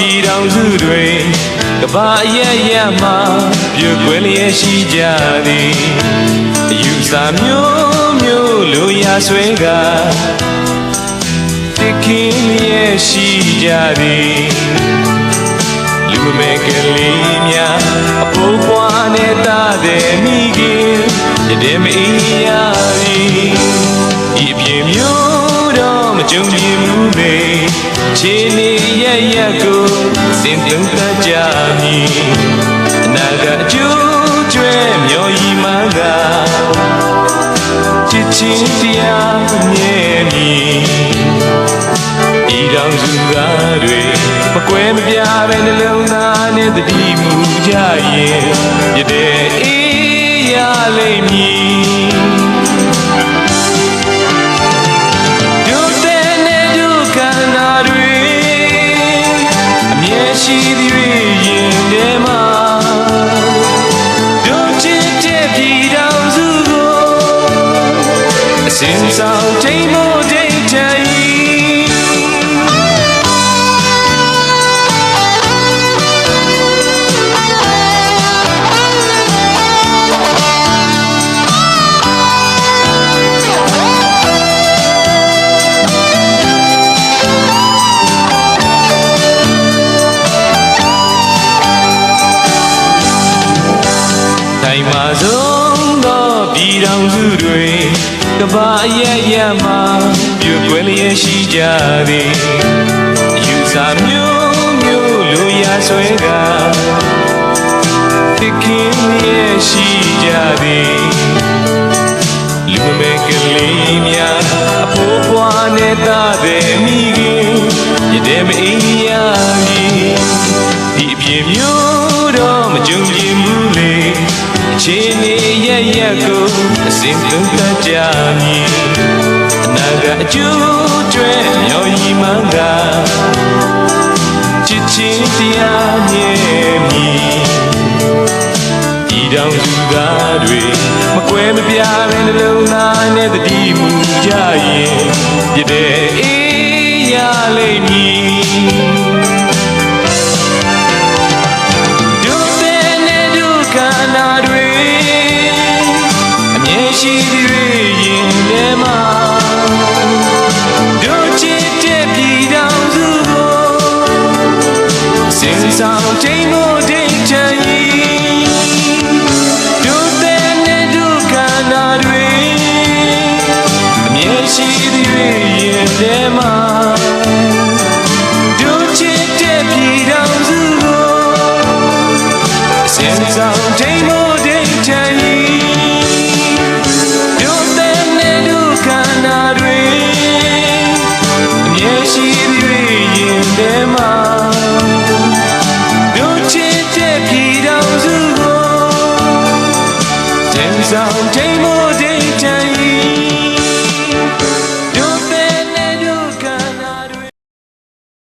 ပြည်တော်စုတွေကဘာအရရမှာပြုတ်ကွယ်လျက်ရှိကြသည်အယူစာမျိုးမျိုးလိုရာဆွဲကတခင်လျက်ရှိကြသည်လူမဲကလေးများအဖိုးပွားနဲ့တာတဲ့မိခင်ရတဲ့မအေးရသည်ဒီအပြင်မျိုးတော့မကြုံမြင်ဘူးမေခြေနေရရကိုစင်ပြုံးတတ်ကြမည်အနာကအကျိုးကျွဲမျောရီမှန်းကချစ်ချင်းတရားမြဲမည်ဤတော်စုကားတွေမကွဲမပြားပဲနှလုံးသားနဲ့တတိမူကြရင်ရတဲ့အေးရလိမ့်မည်တို့တဲ့နဲ့တို့ခန္ဓာတွေအမြဲရှိသည်ရင်ထဲမှာတို့ချစ်တဲ့ပြည်တော်စုကိုအစဉ်ဆောင်ထိန်မို့ထိန်ထိုင်တိုင်းမှာဆုံးသောပြည်တော်စုတွေကဘာအရရမှာပြုတ်ကွယ်လျက်ရှိကြသည်အယူစာမျိုးမျိုးလိုရာဆွဲကတခင်လျက်ရှိကြသည်လူမဲကလေးများအဖိုးပွားနဲ့တာတဲ့မိခင်ရတဲ့မအေးရမည်ဒီအပြင်မျိုးတော့မကြုံမြင်ဘူးလေခြေနေရရကိုအစဉ်ပြုံးတတ်ကြမည်အနာကအကျိုးကျွဲမျောရီမှန်းကချစ်ချင်းတရားမြဲမည်ဤတော်စုကားတွေမကွဲမပြားပဲနှလုံးသားနဲ့တတိမူကြရင်ပြတဲ့အေးရလိမ့်မည်ရှိသည်ရင်ထဲမှာတို့ချစ်တဲ့ပြည်တော်စုကိုစင်ဆောင်ထိန်မို့ထိန်ချင်တို့တဲ့နဲ့တို့ခန္ဓာတွေအမြဲရှိသည်ရင်ထဲမှာတို့ချစ်တဲ့ပြည်တော်စုကိုစင်ဆောင်ထိန်မို့ထိန်ချင်ရှိသည်ရင်ထဲမှာတို့ချစ်တဲ့ပြည်တော်စုကိုတင်ဆောင်ထိန်